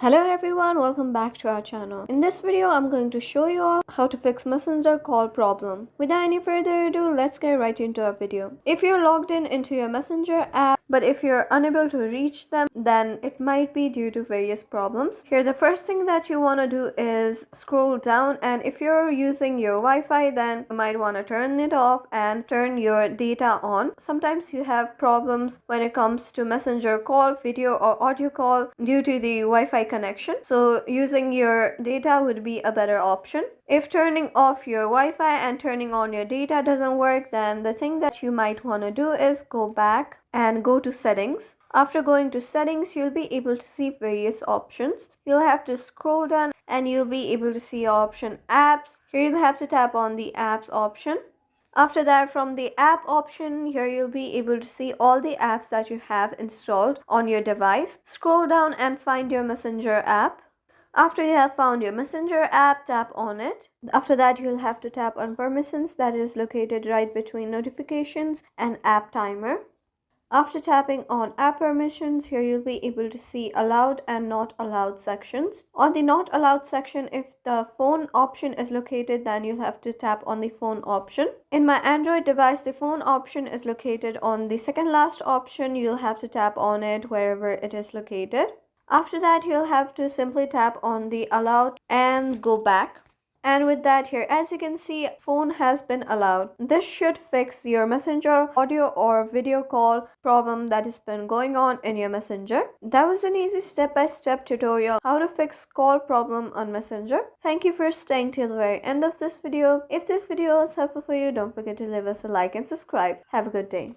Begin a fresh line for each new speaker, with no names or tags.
Hello everyone, welcome back to our channel. In this video, I'm going to show you all how to fix messenger call problem. Without any further ado, let's get right into our video. If you're logged in into your messenger app, but if you're unable to reach them, then it might be due to various problems. Here, the first thing that you want to do is scroll down, and if you're using your Wi-Fi, then you might want to turn it off and turn your data on. Sometimes you have problems when it comes to messenger call, video or audio call due to the Wi-Fi connection, so using your data would be a better option. If turning off your Wi-Fi and turning on your data doesn't work, then the thing that you might want to do is go back and go to settings. After going to settings, you'll be able to see various options. You'll have to scroll down and you'll be able to see option apps. Here you'll have to tap on the apps option. After that, from the app option, here you'll be able to see all the apps that you have installed on your device. Scroll down and find your messenger app. After you have found your messenger app, tap on it. After that, you'll have to tap on permissions, that is located right between notifications and app timer. After tapping on app permissions, here you'll be able to see allowed and not allowed sections. On the not allowed section, if the phone option is located, then you'll have to tap on the phone option. In my Android device, the phone option is located on the second last option. You'll have to tap on it wherever it is located. After that, you'll have to simply tap on the allowed and go back. And with that, here as you can see, phone has been allowed. This should fix your messenger audio or video call problem that has been going on in your messenger. That was an easy step-by-step tutorial how to fix call problem on messenger. Thank you for staying till the very end of this video. If this video was helpful for you, don't forget to leave us a like and subscribe. Have a good day.